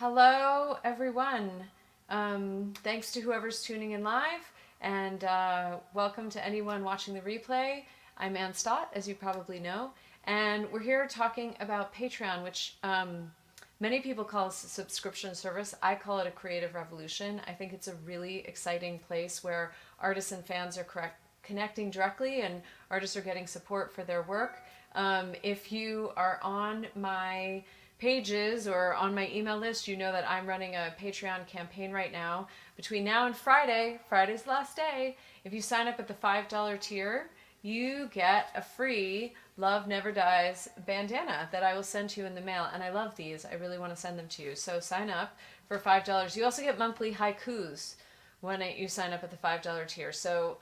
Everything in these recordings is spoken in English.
Hello, everyone. Thanks to whoever's tuning in live, and welcome to anyone watching the replay. I'm Ann Stott, as you probably know, and we're here talking about Patreon, which many people call a subscription service. I call it a creative revolution. I think it's a really exciting place where artists and fans are connecting directly, and artists are getting support for their work. If you are on my pages or on my email list, you know that I'm running a Patreon campaign right now. Between now and Friday's the last day, if you sign up at the $5 tier, you get a free Love Never Dies bandana that I will send to you in the mail. And I love these. I really want to send them to you. So sign up for $5. You also get monthly haikus when you sign up at the $5 tier. So,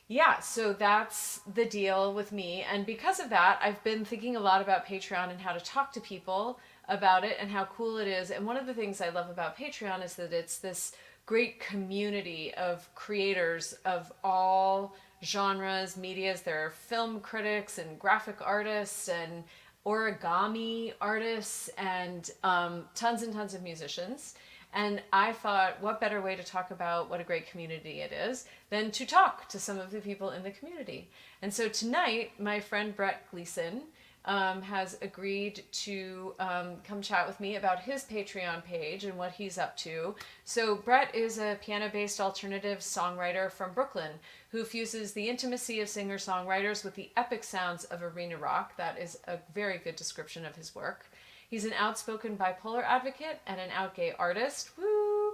yeah, so that's the deal with me. And because of that, I've been thinking a lot about Patreon and how to talk to people about it and how cool it is. And one of the things I love about Patreon is that it's this great community of creators of all genres, medias. There are film critics and graphic artists and origami artists and tons and tons of musicians. And I thought, what better way to talk about what a great community it is than to talk to some of the people in the community. And so tonight, my friend Brett Gleason has agreed to come chat with me about his Patreon page and what he's up to. So Brett is a piano-based alternative songwriter from Brooklyn who fuses the intimacy of singer-songwriters with the epic sounds of arena rock. That is a very good description of his work. He's an outspoken bipolar advocate and an out gay artist. Woo!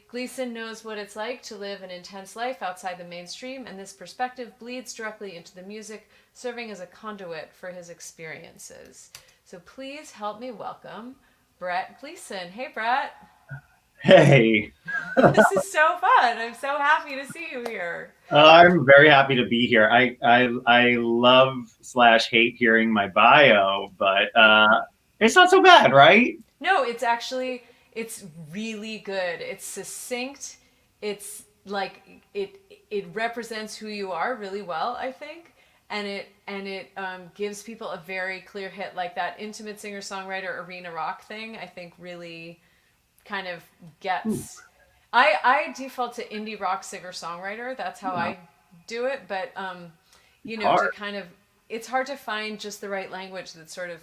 Gleason knows what it's like to live an intense life outside the mainstream, and this perspective bleeds directly into the music, serving as a conduit for his experiences. So please help me welcome Brett Gleason. Hey, Brett. Hey, This is so fun. I'm so happy to see you here. I'm very happy to be here. I love slash hate hearing my bio, but it's not so bad, right? No, it's really good. It's succinct. It's like it represents who you are really well, I think. And it gives people a very clear hit, like that intimate singer-songwriter arena rock thing, I think really kind of gets I default to indie rock singer-songwriter. That's how Yeah, I do it, but it's to hard. kind of it's hard to find just the right language that sort of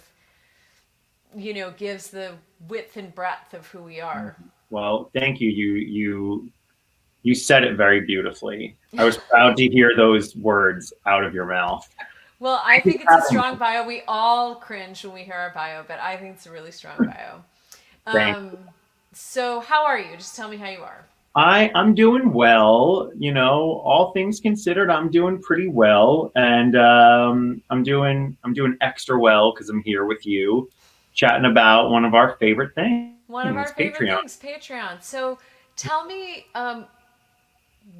gives the width and breadth of who we are. Well, thank you. You said it very beautifully. I was proud to hear those words out of your mouth. Well, I think it's a strong bio. We all cringe when we hear our bio, but I think it's a really strong bio. Thanks. Um, so, how are you? Just tell me how you are. I'm doing well. All things considered, I'm doing pretty well, and I'm doing extra well because I'm here with you, chatting about one of our favorite One of things, our favorite Patreon. things, Patreon. So, tell me,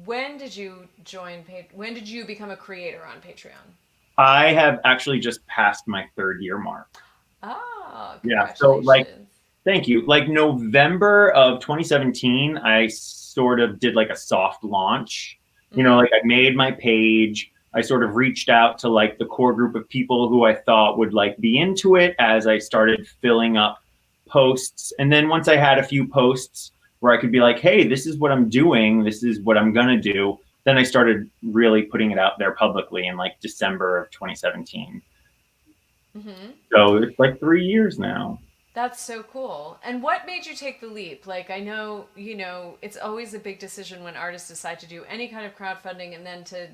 when did you join? When did you become a creator on Patreon? I have actually just passed my third year mark. Oh, Yeah, so congratulations! thank you. Like November of 2017, I sort of did like a soft launch. Mm-hmm. Like I made my page. I sort of reached out to like the core group of people who I thought would like be into it as I started filling up posts. And then once I had a few posts where I could be like, hey, this is what I'm doing, this is what I'm gonna do, then I started really putting it out there publicly in like December of 2017. Mm-hmm. So it's like 3 years now. That's so cool. And what made you take the leap? Like, I know, it's always a big decision when artists decide to do any kind of crowdfunding and then to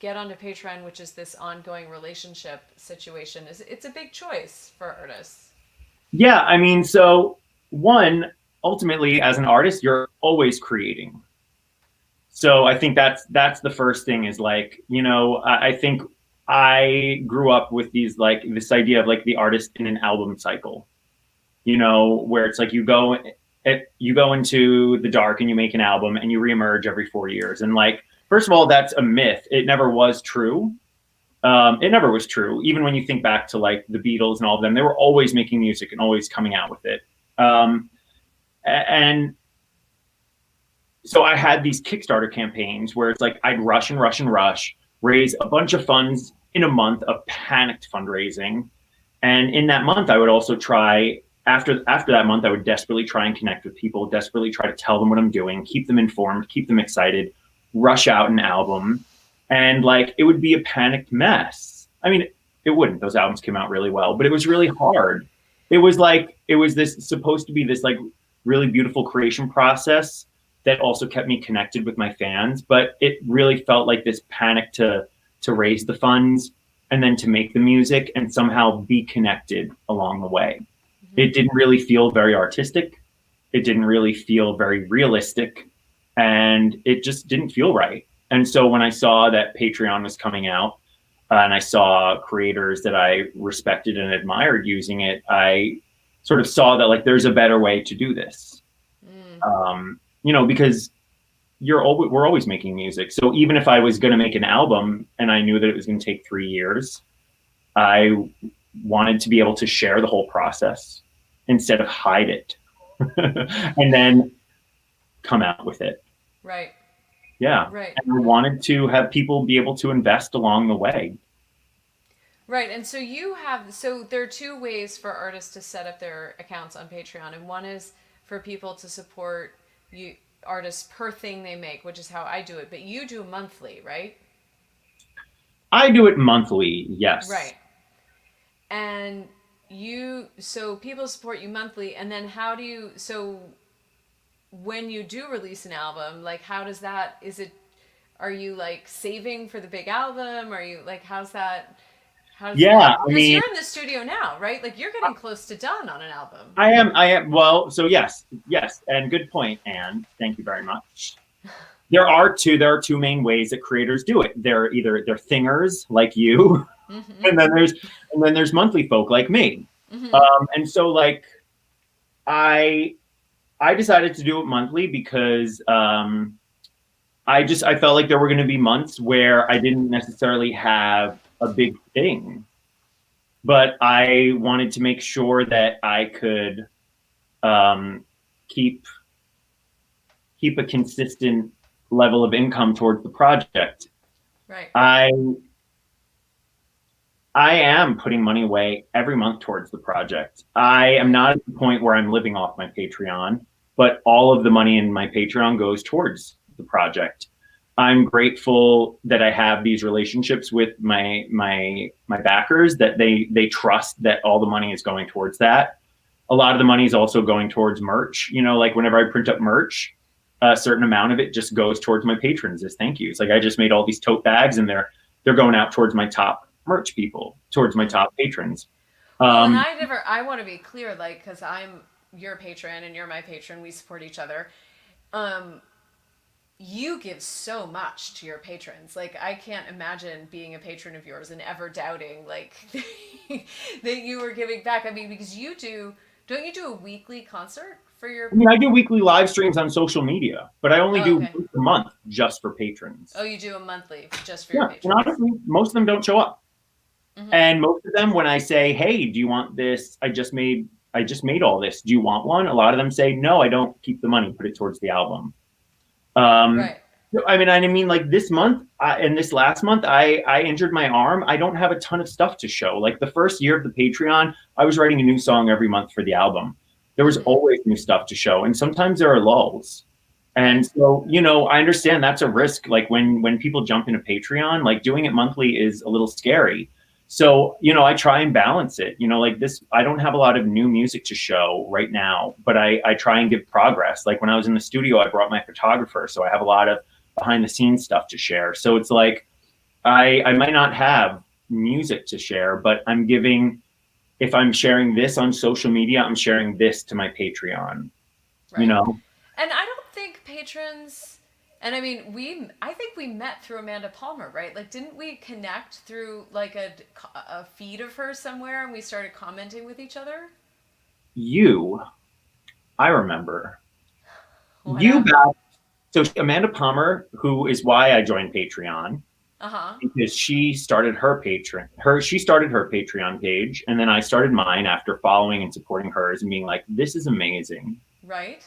get onto Patreon, which is this ongoing relationship situation. It's a big choice for artists. Yeah, I mean, so one, ultimately, as an artist, you're always creating. So I think that's the first thing is like, I think I grew up with this idea of like the artist in an album cycle, where it's like you go into the dark and you make an album and you reemerge every 4 years. And like, first of all, that's a myth. It never was true. It never was true. Even when you think back to like the Beatles and all of them, they were always making music and always coming out with it. And so I had these Kickstarter campaigns where it's like I'd rush and rush and rush, raise a bunch of funds in a month of panicked fundraising. And in that month, I would also try after that month, I would desperately try and connect with people, desperately try to tell them what I'm doing, keep them informed, keep them excited, rush out an album, and like it would be a panicked mess. I mean, it wouldn't. Those albums came out really well, but it was really hard. It was like it was this supposed to be this like really beautiful creation process that also kept me connected with my fans, but it really felt like this panic to raise the funds and then to make the music and somehow be connected along the way. It didn't really feel very artistic. It didn't really feel very realistic, and it just didn't feel right. And so when I saw that Patreon was coming out, and I saw creators that I respected and admired using it, I sort of saw that like there's a better way to do this. Because we're always making music. So even if I was going to make an album and I knew that it was going to take 3 years, I wanted to be able to share the whole process instead of hide it and then come out with it. Right. Yeah. Right. And I wanted to have people be able to invest along the way. Right. And so there are two ways for artists to set up their accounts on Patreon. And one is for people to support you artists per thing they make, which is how I do it. But you do monthly, right? I do it monthly. Yes. Right. And so people support you monthly, and then so when you do release an album, like are you like saving for the big album? Are you like, Yeah, because you're in the studio now, right? Like you're getting close to done on an album. I am. Well, so yes. And good point, Anne. Thank you very much. There are two main ways that creators do it. They're thingers like you, Mm-hmm. and then there's monthly folk like me. Mm-hmm. And so like I decided to do it monthly because I felt like there were going to be months where I didn't necessarily have a big thing, but I wanted to make sure that I could keep a consistent level of income towards the project. Right. I am putting money away every month towards the project. I am not at the point where I'm living off my Patreon, but all of the money in my Patreon goes towards the project. I'm grateful that I have these relationships with my backers, that they trust that all the money is going towards that. A lot of the money is also going towards merch. Like whenever I print up merch, a certain amount of it just goes towards my patrons as thank yous. Like I just made all these tote bags and they're going out towards my top merch people, towards my top patrons. And I want to be clear, like, because I'm your patron and you're my patron, we support each other. You give so much to your patrons. Like, I can't imagine being a patron of yours and ever doubting, like, that you were giving back. I mean, because don't you do a weekly concert for your... I mean, I do weekly live streams on social media, but I only do a month just for patrons. Oh, you do a monthly just for your patrons. And honestly, most of them don't show up. Mm-hmm. And most of them, when I say, hey, do you want this? I just made all this. Do you want one? A lot of them say, no, I don't. Keep the money, put it towards the album. Right. I mean, like this month and this last month, I injured my arm. I don't have a ton of stuff to show. Like the first year of the Patreon, I was writing a new song every month for the album. There was always new stuff to show. And sometimes there are lulls. And so, I understand that's a risk. Like when people jump into Patreon, like doing it monthly is a little scary. So, I try and balance it, like this, I don't have a lot of new music to show right now, but I try and give progress. Like when I was in the studio, I brought my photographer. So I have a lot of behind the scenes stuff to share. So it's like, I might not have music to share, but if I'm sharing this on social media, I'm sharing this to my Patreon, right. And I don't think patrons, and I mean, I think we met through Amanda Palmer, right? Like, didn't we connect through like a feed of hers somewhere and we started commenting with each other? I remember. So Amanda Palmer, who is why I joined Patreon, because she started her Patreon page, and then I started mine after following and supporting hers and being like, this is amazing. Right.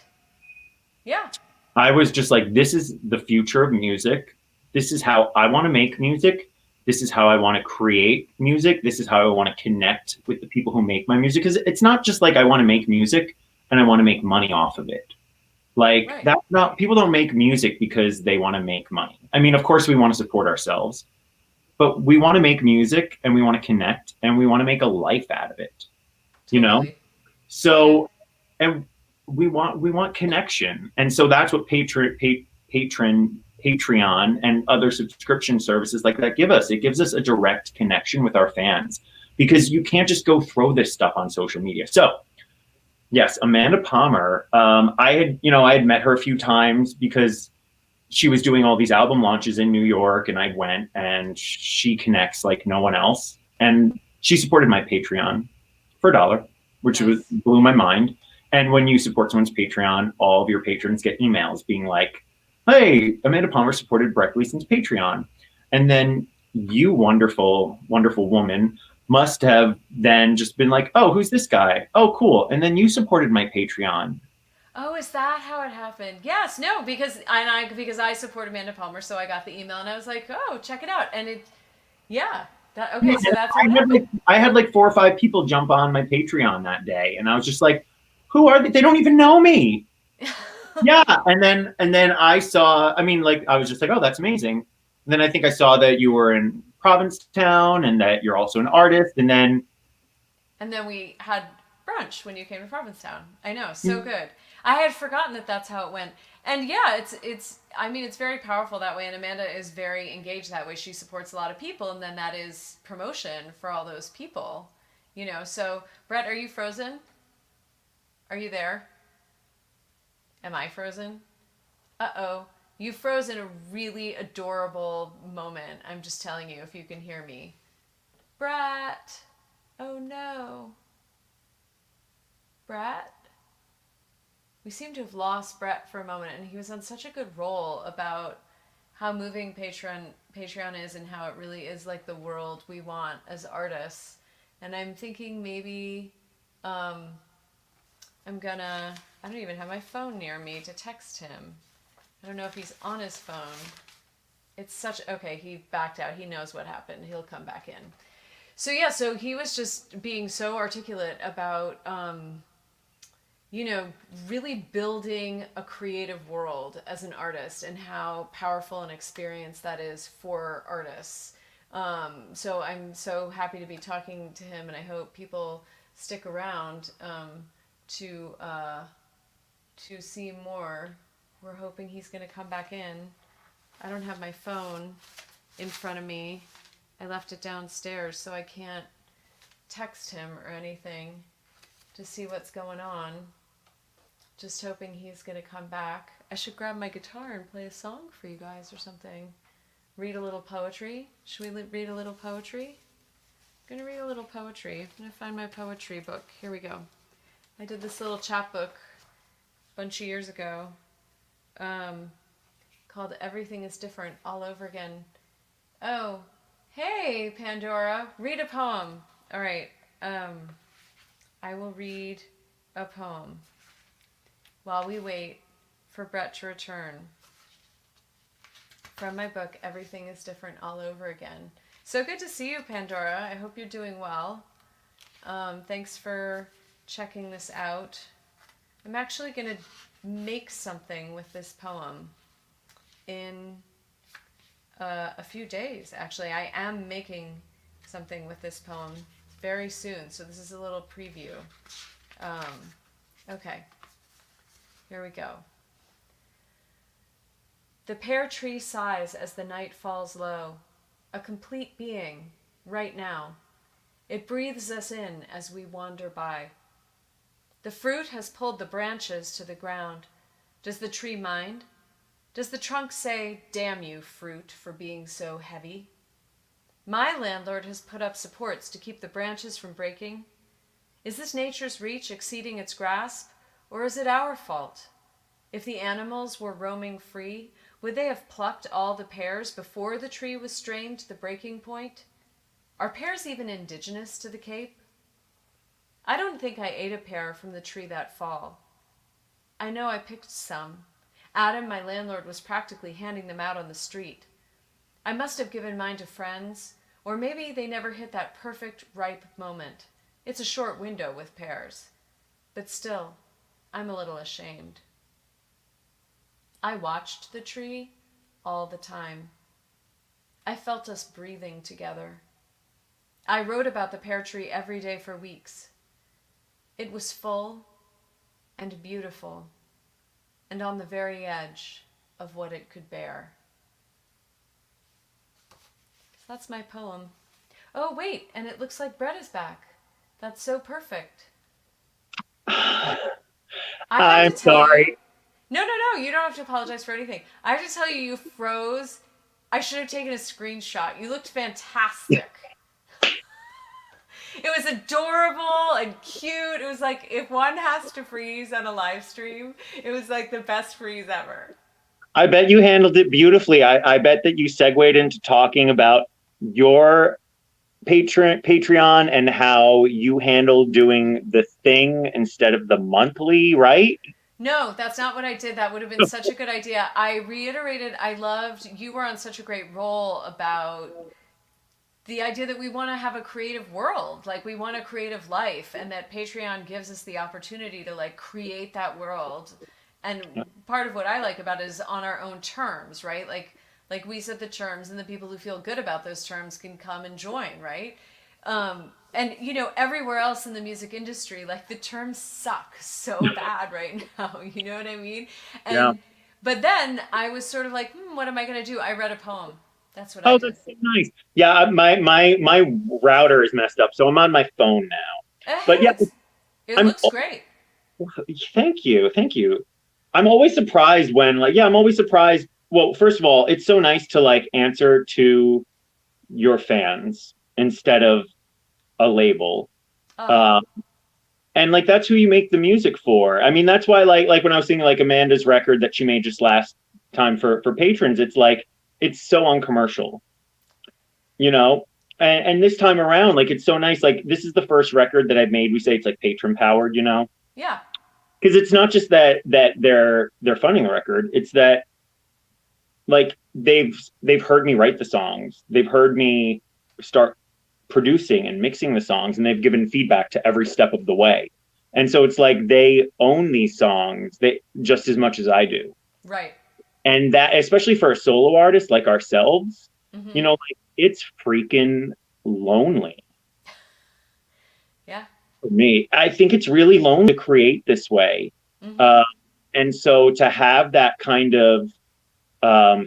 Yeah. I was just like, this is the future of music. This is how I want to make music. this is how I want to create music. This is how I want to connect with the people who make my music. Because it's not just like I want to make music and I want to make money off of it. Like Right. that's not, people don't make music because they want to make money. I mean, of course we want to support ourselves, but we want to make music and we want to connect and we want to make a life out of it, you know? Totally. Yeah. So, and we want connection. And so that's what Patreon and other subscription services like that give us. It gives us a direct connection with our fans because you can't just go throw this stuff on social media. So, yes, Amanda Palmer. I had met her a few times because she was doing all these album launches in New York, and I went, and she connects like no one else. And she supported my Patreon for $1, which was Nice. blew my mind. And when you support someone's Patreon, all of your patrons get emails being like, "Hey, Amanda Palmer supported Brett Gleason's Patreon," and then you, wonderful, wonderful woman, must have then just been like, "Oh, who's this guy? Oh, cool." And then you supported my Patreon. Oh, is that how it happened? Yes, no, because I support Amanda Palmer, so I got the email and I was like, oh, check it out, and it, yeah, that okay, so that's how it happened. I had like 4 or 5 people jump on my Patreon that day, and I was just like, "Who are they? They don't even know me." Yeah, and then I saw. I mean, like I was just like, "Oh, that's amazing." And then I think I saw that you were in Provincetown and that you're also an artist. And then And then we had brunch when you came to Provincetown. I know, so good. I had forgotten that that's how it went. And yeah, it's I mean, it's very powerful that way, and Amanda is very engaged that way. She supports a lot of people, and then that is promotion for all those people. So Brett, are you frozen? Are you there? Am I frozen? Uh-oh. You froze in a really adorable moment. I'm just telling you if you can hear me. Brett. Oh no. Brett? We seem to have lost Brett for a moment, and he was on such a good roll about how moving Patreon is and how it really is like the world we want as artists. And I'm thinking maybe um, I don't even have my phone near me to text him. I don't know if he's on his phone. Okay, he backed out. He knows what happened. He'll come back in. So yeah, so he was just being so articulate about really building a creative world as an artist and how powerful an experience that is for artists. So I'm so happy to be talking to him, and I hope people stick around to see more. We're hoping he's going to come back in. I don't have my phone in front of me. I left it downstairs, so I can't text him or anything to see what's going on. Just hoping he's going to come back. I should grab my guitar and play a song for you guys or something. Read a little poetry. Should we read a little poetry? I'm going to read a little poetry. I'm going to find my poetry book. Here we go. I did this little chapbook a bunch of years ago called Everything is Different All Over Again. Oh, hey, Pandora. Read a poem. All right. I will read a poem while we wait for Brett to return from my book, Everything is Different All Over Again. So good to see you, Pandora. I hope you're doing well. Thanks for checking this out. I'm actually going to make something with this poem in a few days, actually. I am making something with this poem very soon, so this is a little preview. Okay, here we go. The pear tree sighs as the night falls low, a complete being, right now. It breathes us in as we wander by. The fruit has pulled the branches to the ground. Does the tree mind? Does the trunk say, "Damn you, fruit, for being so heavy"? My landlord has put up supports to keep the branches from breaking. Is this nature's reach exceeding its grasp, or is it our fault? If the animals were roaming free, would they have plucked all the pears before the tree was strained to the breaking point? Are pears even indigenous to the Cape? I don't think I ate a pear from the tree that fall. I know I picked some. Adam, my landlord, was practically handing them out on the street. I must have given mine to friends, or maybe they never hit that perfect, ripe moment. It's a short window with pears. But still, I'm a little ashamed. I watched the tree all the time. I felt us breathing together. I wrote about the pear tree every day for weeks. It was full and beautiful, and on the very edge of what it could bear. That's my poem. Oh, wait, and it looks like Brett is back. That's so perfect. I had I'm to tell you. sorry. No, you don't have to apologize for anything. I have to tell you, you froze. I should have taken a screenshot. You looked fantastic. It was adorable and cute. It was like if one has to freeze on a live stream, it was like the best freeze ever. I bet you handled it beautifully. I bet that you segued into talking about your Patreon and how you handle doing the thing instead of the monthly, right? No, that's not what I did. That would have been such a good idea. I reiterated, I loved, you were on such a great role about the idea that we want to have a creative world, like we want a creative life, and that Patreon gives us the opportunity to like create that world. And part of what I like about it is on our own terms, right? Like we set the terms, and the people who feel good about those terms can come and join, right? And you know, everywhere else in the music industry, like the terms suck so bad right now. You know what I mean? Yeah. And but then I was sort of like, what am I going to do? I read a poem. That's what I Oh, did. that's so nice. Yeah, my router is messed up, so I'm on my phone now. But Hey, yeah, it I'm looks great. thank you. Thank you. I'm always surprised when like yeah, I'm always surprised. Well, first of all, it's so nice to like answer to your fans instead of a label. Oh, Um, and like that's who you make the music for. I mean, that's why like when I was singing like Amanda's record that she made just last time for patrons, it's like it's so uncommercial, you know. And this time around, like it's so nice. Like this is the first record that I've made. We say it's like patron powered, you know, yeah, because it's not just that they're funding the record. It's that like they've heard me write the songs. They've heard me start producing and mixing the songs, and they've given feedback to every step of the way. And so it's like they own these songs they just as much as I do. right. And that especially for a solo artist like ourselves, you Mm-hmm. know, like it's freaking lonely Yeah. for me. I think it's really lonely to create this way. Mm-hmm. Uh, and so to have that kind of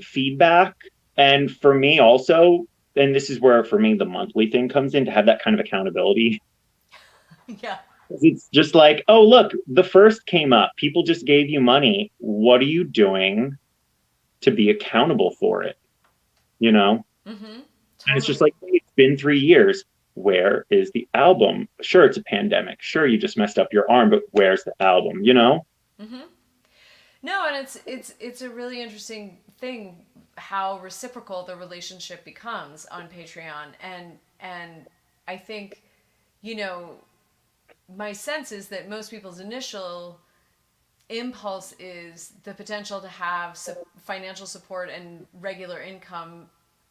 feedback, and for me also, and this is where for me the monthly thing comes in, to have that kind of accountability. Yeah. It's just like, oh, look, the first came up. People just gave you money. What are you doing to be accountable for it? You know? Mm-hmm. And it's just Totally. like, hey, it's been 3 years. Where is the album? Sure, it's a pandemic. Sure, you just messed up your arm, but where's the album? You know? Mm-hmm. No, and it's a really interesting thing how reciprocal the relationship becomes on Patreon, and I think, you know, my sense is that most people's initial impulse is the potential to have financial support and regular income,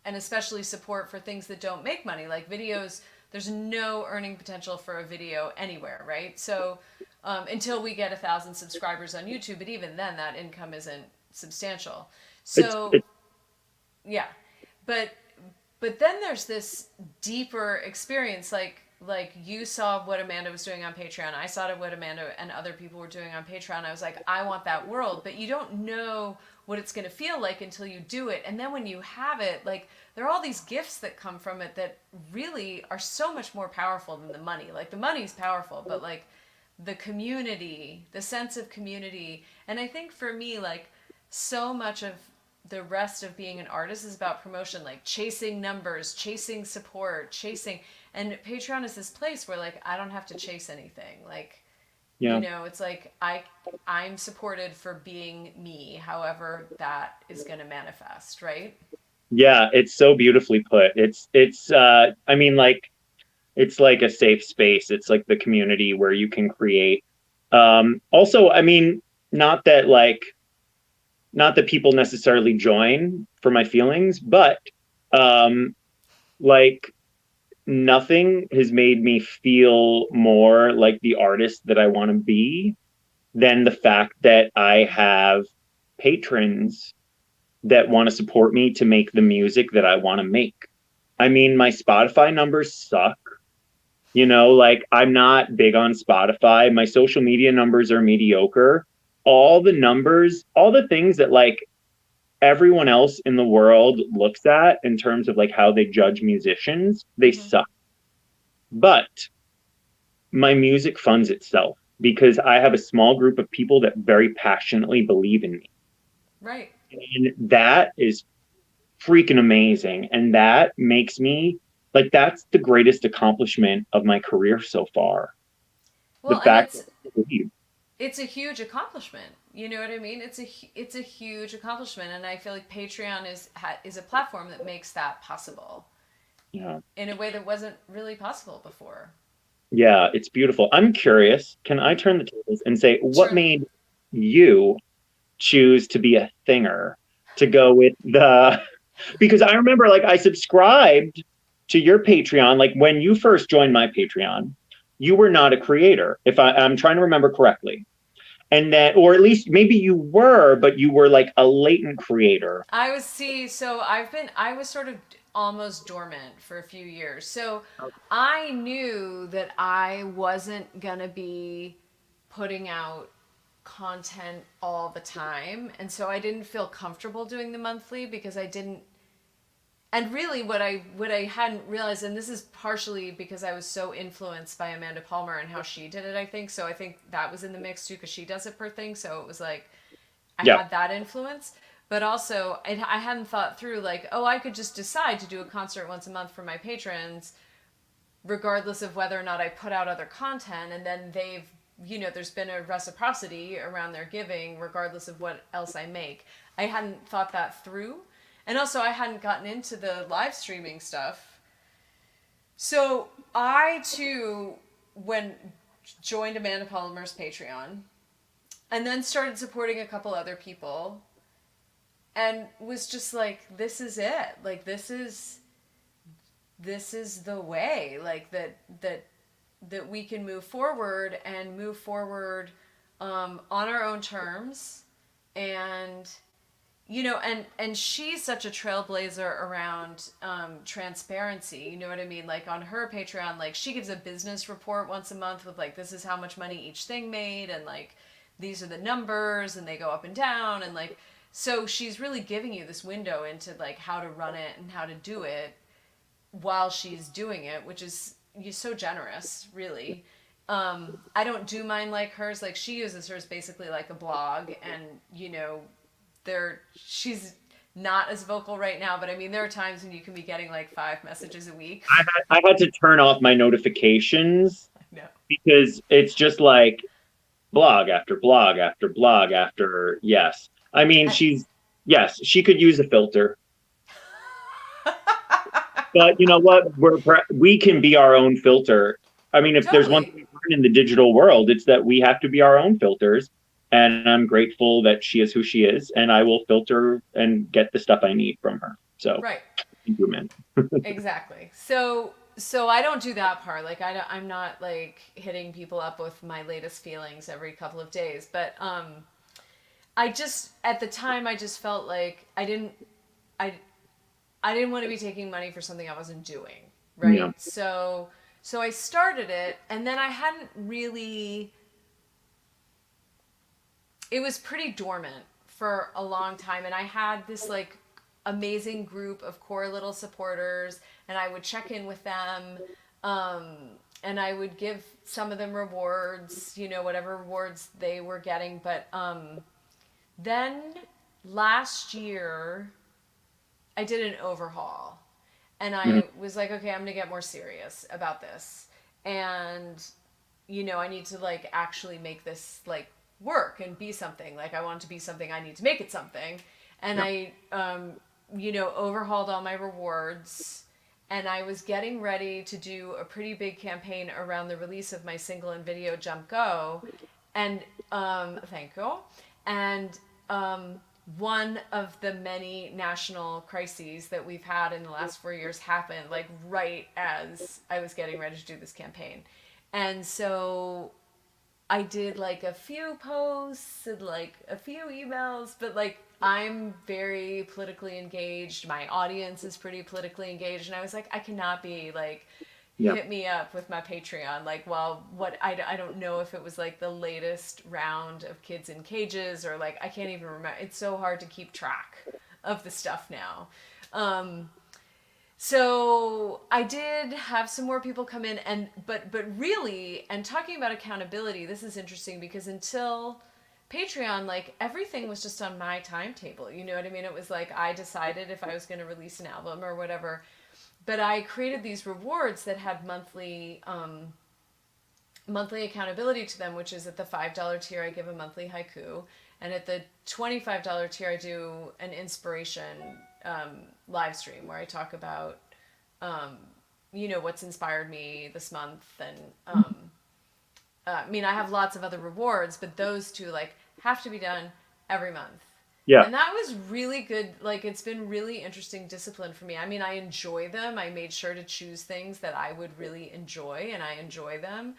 and especially support for things that don't make money like videos. There's no earning potential for a video anywhere, right? So until we get 1,000 subscribers on YouTube, but even then that income isn't substantial. It's, So it's yeah, but then there's this deeper experience, like you saw what Amanda was doing on Patreon. I saw what Amanda and other people were doing on Patreon. I was like, I want that world, but you don't know what it's going to feel like until you do it. And then when you have it, like there are all these gifts that come from it that really are so much more powerful than the money. Like the money's powerful, but like the community, the sense of community. And I think for me, like so much of the rest of being an artist is about promotion, like chasing numbers, chasing support, chasing. And Patreon is this place where like I don't have to chase anything. Like, you yeah. know, it's like I'm supported for being me, however that is going to manifest, right? Yeah, it's so beautifully put. It's I mean like it's like a safe space. It's like the community where you can create. Also, I mean, not that like not that people necessarily join for my feelings, but Um, like nothing has made me feel more like the artist that I want to be than the fact that I have patrons that want to support me to make the music that I want to make. I mean, my Spotify numbers suck. Like I'm not big on Spotify. My social media numbers are mediocre. All the numbers, all the things that like everyone else in the world looks at in terms of like how they judge musicians, they Hmm. suck. But my music funds itself because I have a small group of people that very passionately believe in me. Right. And that is freaking amazing. And that makes me like, that's the greatest accomplishment of my career so far. The Well, and fact that people believe. it's a huge accomplishment. You know what I mean? It's a huge accomplishment, and I feel like Patreon is a platform that makes that possible Yeah. in a way that wasn't really possible before. Yeah, it's beautiful. I'm curious. Can I Hmm. turn the tables and say what Sure. made you choose to be a thinger to go with the because I remember like I subscribed to your Patreon like when you first joined my Patreon, you were not a creator if I'm trying to remember correctly. And that or at least maybe you were, but you were like a latent creator. I was sort of almost dormant for a few years. So I knew that I wasn't going to be putting out content all the time. And so I didn't feel comfortable doing the monthly because I didn't, and really what I hadn't realized, and this is partially because I was so influenced by Amanda Palmer and how she did it, I think. So I think that was in the mix too because she does it per thing. So it was like I Yeah. had that influence, but also I hadn't thought through like, oh, I could just decide to do a concert once a month for my patrons, regardless of whether or not I put out other content, and then there's been a reciprocity around their giving, regardless of what else I make. I hadn't thought that through, and also I hadn't gotten into the live streaming stuff. So I too, when joined Amanda Palmer's Patreon, and then started supporting a couple other people and was just like, this is it, like this is the way, like that we can move forward and move forward on our own terms. And and she's such a trailblazer around transparency. You know what I mean? Like on her Patreon, like she gives a business report once a month with like, this is how much money each thing made, and like these are the numbers, and they go up and down, and like, so she's really giving you this window into like how to run it and how to do it while she's doing it, which is you're so generous, really. I don't do mine like hers. Like she uses hers basically like a blog, and she's not as vocal right now, but I mean there are times when you can be getting like 5 messages a week. I had to turn off my notifications No. because it's just like blog after blog after blog after yes. I mean, I, yes, she could use a filter. But you know what? We can be our own filter. I mean, if there's one thing totally. we learn in the digital world, it's that we have to be our own filters. And I'm grateful that she is who she is, and I will filter and get the stuff I need from her. So, Right. thank you, man. Exactly. So I don't do that part. Like I'm not like hitting people up with my latest feelings every couple of days, but I just at the time I just felt like I I didn't want to be taking money for something I wasn't doing, Yeah. right? So I started it, and then I hadn't really, it was pretty dormant for a long time, and I had this like amazing group of core little supporters, and I would check in with them, um, and I would give some of them rewards, whatever rewards they were getting. But then last year I did an overhaul, and Mhm. I was like, okay, I'm gonna get more serious about this, and I need to like actually make this like work and be something. Like I want it to be something, I need to make it something. And Yeah. I overhauled all my rewards, and I was getting ready to do a pretty big campaign around the release of my single and video Jump Go. And thank you. And one of the many national crises that we've had in the last 4 years happened like right as I was getting ready to do this campaign. And so I did like a few posts and like a few emails, but like I'm very politically engaged. My audience is pretty politically engaged. And I was like, I cannot be like, Yeah. hit me up with my Patreon. Like, well, what I don't know if it was like the latest round of kids in cages or like, I can't even remember. It's so hard to keep track of the stuff now. Um, so I did have some more people come in but really, and talking about accountability, this is interesting because until Patreon, like everything was just on my timetable. You know what I mean? It was like I decided if I was going to release an album or whatever. But I created these rewards that had monthly accountability to them, which is at the $5 tier I give a monthly haiku, and at the $25 tier I do an inspiration live stream where I talk about what's inspired me this month. And I mean, I have lots of other rewards, but those two like have to be done every month. Yeah. And that was really good. Like, it's been really interesting discipline for me. I mean, I enjoy them. I made sure to choose things that I would really enjoy, and I enjoy them.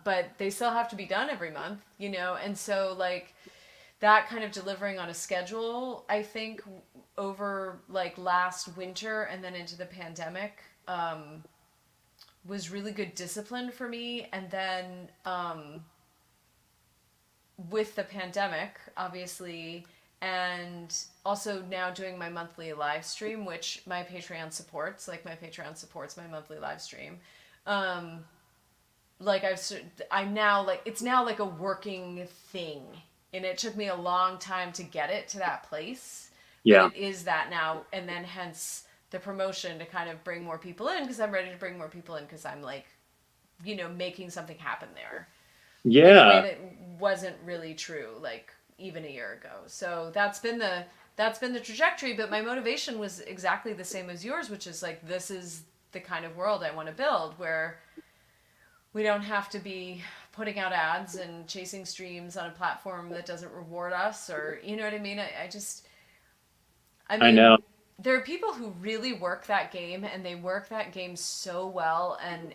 But they still have to be done every month, you know? And so, like, that kind of delivering on a schedule, I think, over like last winter and then into the pandemic, was really good discipline for me. And then with the pandemic, obviously, and also now doing my monthly live stream, which my Patreon supports. Like my Patreon supports my monthly live stream. Um, like I'm now like it's now like a working thing, and it took me a long time to get it to that place, but Yeah. it is that now, and then hence the promotion to kind of bring more people in because I'm ready to bring more people in because I'm like, making something happen there in a way Yeah. that wasn't really true like even a year ago. So that's been the trajectory, but my motivation was exactly the same as yours, which is like this is the kind of world I want to build where we don't have to be putting out ads and chasing streams on a platform that doesn't reward us, or you know what I mean. I I mean, know. there are people who really work that game, and they work that game so well, and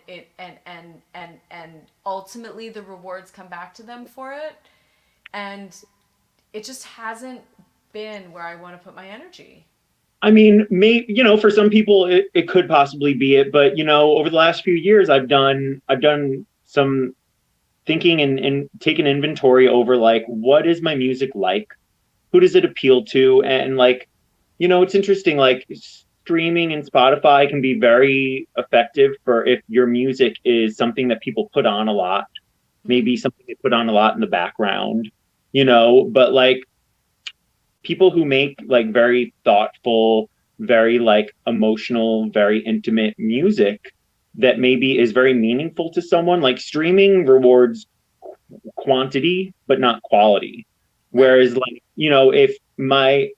ultimately the rewards come back to them for it, and it just hasn't been where I want to put my energy. I mean, for some people it could possibly be it, but over the last few years I've done some thinking and taken inventory over like what is my music like? Who does it appeal to? And like, it's interesting, like streaming and Spotify can be very effective for if your music is something that people put on a lot, Mm-hmm. maybe something they put on a lot in the background, but like people who make like very thoughtful, very like emotional, very intimate music that maybe is very meaningful to someone, like streaming rewards quantity but not quality. Right. Whereas like, if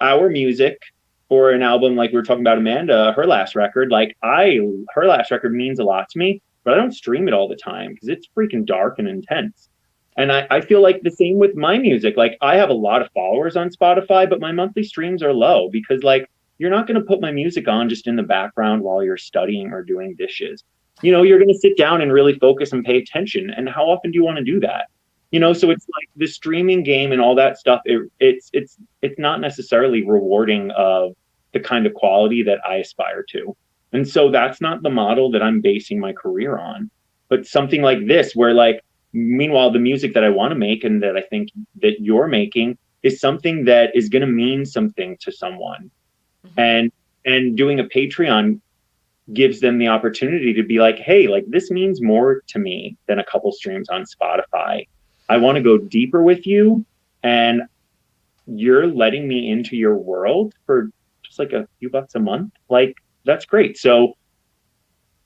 our music for an album like we were talking about Amanda, her last record, like I her last record means a lot to me, but I don't stream it all the time because it's freaking dark and intense. And I feel like the same with my music. Like I have a lot of followers on Spotify, but my monthly streams are low because like you're not going to put my music on just in the background while you're studying or doing dishes. You're going to sit down and really focus and pay attention. And how often do you want to do that? Mm-hmm. So it's like the streaming game and all that stuff. It's not necessarily rewarding of the kind of quality that I aspire to, and so that's not the model that I'm basing my career on. But something like this, where like, meanwhile, the music that I want to make and that I think that you're making is something that is going to mean something to someone, Mm-hmm. and doing a Patreon gives them the opportunity to be like, hey, like this means more to me than a couple streams on Spotify. I want to go deeper with you, and you're letting me into your world for just like a few bucks a month. Like, that's great. So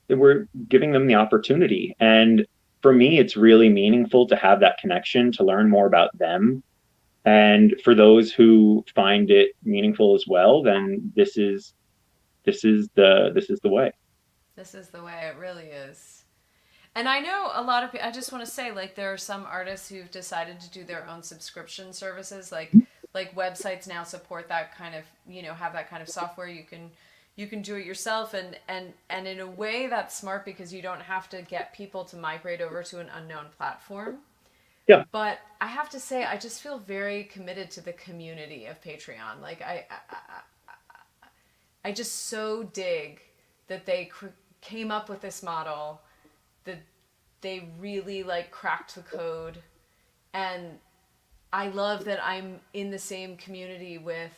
we're giving them the opportunity. And for me, it's really meaningful to have that connection, to learn more about them. And for those who find it meaningful as well, then this is the way. This is the way it really is. And I know a lot of people, I just want to say, like, there are some artists who've decided to do their own subscription services. Like, like websites now support that kind of, have that kind of software. You can do it yourself, and in a way that's smart because you don't have to get people to migrate over to an unknown platform. Yeah. But I have to say, I just feel very committed to the community of Patreon. Like I just so dig that they came up with this model, that they really like cracked the code, and I love that I'm in the same community with,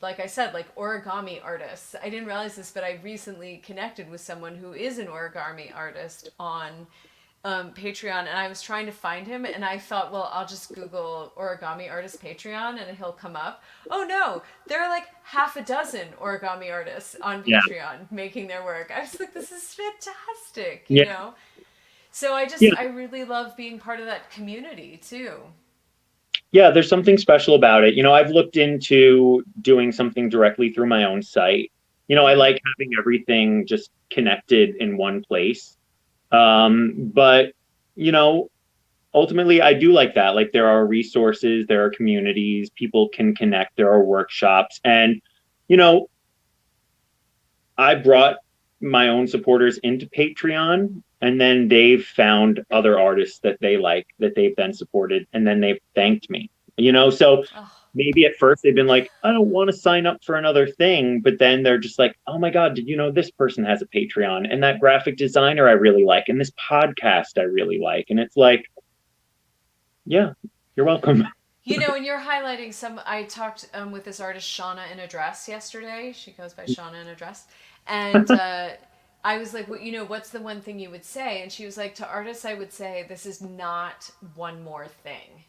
like I said, like origami artists. I didn't realize this, but I recently connected with someone who is an origami artist on Patreon, and I was trying to find him, and I thought, well, I'll just Google origami artist Patreon, and he'll come up. Oh no, there are like half a dozen origami artists on Yeah. Patreon making their work. I was like, this is fantastic, Yeah. So Yeah. I really love being part of that community too. Yeah, there's something special about it. I've looked into doing something directly through my own site. I Mm-hmm. like having everything just connected in one place. But, you know, ultimately, I do like that. Like, there are resources, there are communities, people can connect, there are workshops. And, you know, I brought my own supporters into Patreon, and then they've found other artists that they like, that they've then supported, and then they've thanked me. So Oh, maybe at first they've been like, I don't want to sign up for another thing, but then they're just like, oh my God, did you know this person has a Patreon? And that graphic designer I really like, and this podcast I really like. And it's like, yeah, you're welcome. and you're highlighting some. I talked with this artist Shauna in a dress yesterday. She goes by Shauna in a dress, and I was like, well, what's the one thing you would say? And she was like, to artists, I would say this is not one more thing.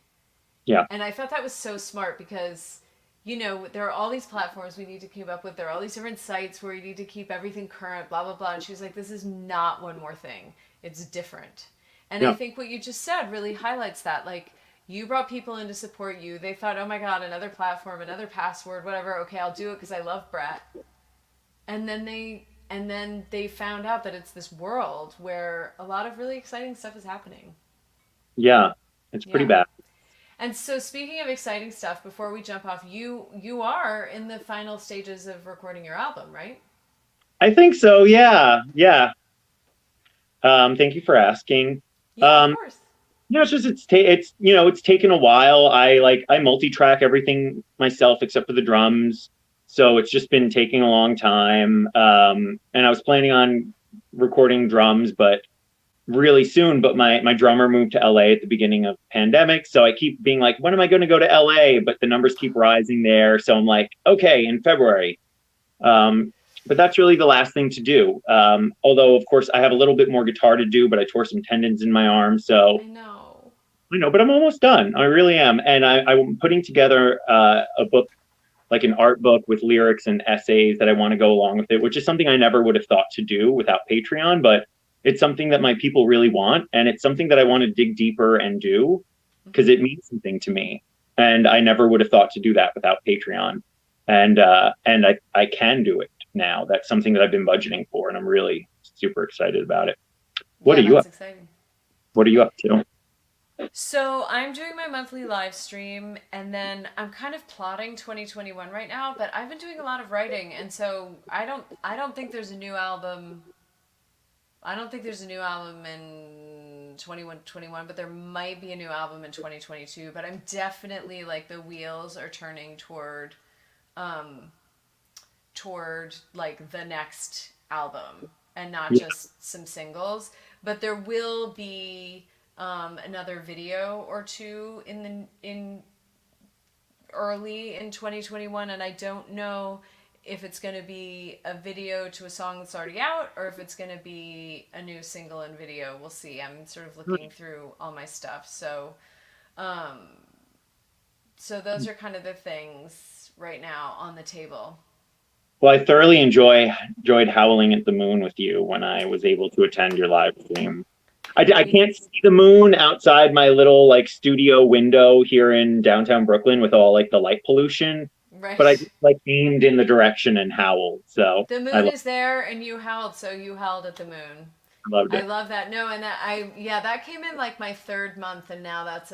Yeah. And I thought that was so smart because, there are all these platforms we need to keep up with. There are all these different sites where you need to keep everything current, blah, blah, blah. And she was like, this is not one more thing. It's different. And I Yeah. think what you just said really highlights that. Like, you brought people in to support you. They thought, oh my God, another platform, another password, whatever. Okay, I'll do it because I love Brett. And then they found out that it's this world where a lot of really exciting stuff is happening. Yeah. It's pretty Yeah. bad. And so, speaking of exciting stuff, before we jump off, you are in the final stages of recording your album, right? I think so. Yeah. Yeah. Thank you for asking. Yeah, of Um, course. it's just it's taken a while. I multi-track everything myself except for the drums, so it's just been taking a long time. And I was planning on recording drums, but really soon. But my drummer moved to LA at the beginning of the pandemic, so I keep being like, when am I going to go to LA? But the numbers keep rising there, so I'm like, okay, in February. But that's really the last thing to do. Although, of course, I have a little bit more guitar to do, but I tore some tendons in my arm. So I know. I know, but I'm almost done. I really am. And I'm putting together a book, like an art book with lyrics and essays that I want to go along with it, which is something I never would have thought to do without Patreon. But it's something that my people really want. And it's something that I want to dig deeper and do because Hmm. it means something to me. And I never would have thought to do that without Patreon. And I can do it now. That's something that I've been budgeting for, and I'm really super excited about it. What are Yeah, you that's up? exciting. What are you up to? So I'm doing my monthly live stream, and then I'm kind of plotting 2021 right now. But I've been doing a lot of writing, and so I don't think there's a new album. I don't think there's a new album in 21, but there might be a new album in 2022. But I'm definitely like the wheels are turning um, toward like the next album and not Yeah. just some singles. But there will be another video or two in early in 2021, and I don't know if it's going to be a video to a song that's already out or if it's going to be a new single and video. We'll see. I'm sort of looking through all my stuff. Um, so those are kind of the things right now on the table. Well, I thoroughly enjoyed howling at the moon with you when I was able to attend your live stream. I We can't see the moon outside my little like studio window here in downtown Brooklyn with all like the light pollution, but I right. just like aimed in the direction and howled. So The I moon love. is there and you howled, so you howled at the moon. Loved I it. love that. No, and that came in like my third month, and now that's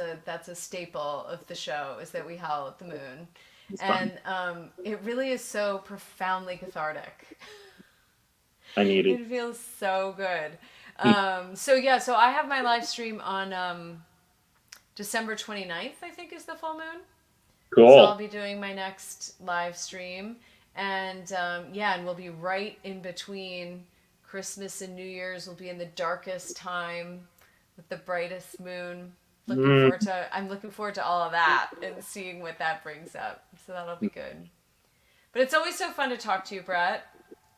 a staple of the show is that we howl at the moon, It's fun. and it really is so profoundly cathartic. I need it. It feels so good. So yeah, so I have my live stream on December 29th, I think is the full moon. So I'll Cool. be doing my next live stream. And yeah, and we'll be right in between Christmas and New Year's. We'll be in the darkest time with the brightest moon. Mm, I'm looking forward to all of that and seeing what that brings up. So that'll be good. But it's always so fun to talk to you, Brett.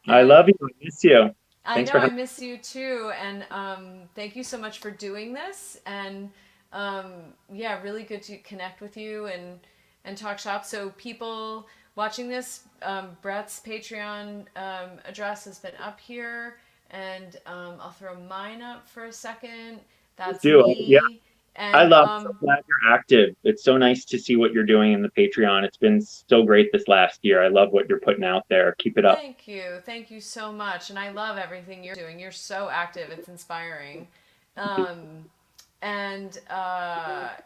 I love you. And I miss you. I Thanks know for I having miss you too. And thank you so much for doing this. And yeah, really good to connect with you and talk shop. So people watching this, Brett's Patreon address has been up here, and I'll throw mine up for a second. me That's too. Yeah, me, I and love. So glad you're active. It's so nice to see what you're doing in the Patreon. It's been so great this last year. I love what you're putting out there. Keep it up. thank you so much, and I love everything you're doing. You're so active; it's inspiring. Thank you. Um, and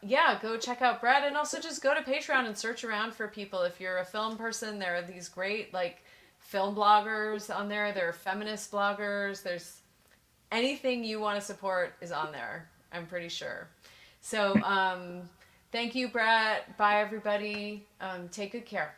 yeah, go check out Brett, and also just go to Patreon and search around for people. If you're a film person, there are these great like film bloggers on there. There are feminist bloggers. There's anything you want to support is on there. I'm pretty sure. So thank you, Brett. Bye, everybody. Take good care.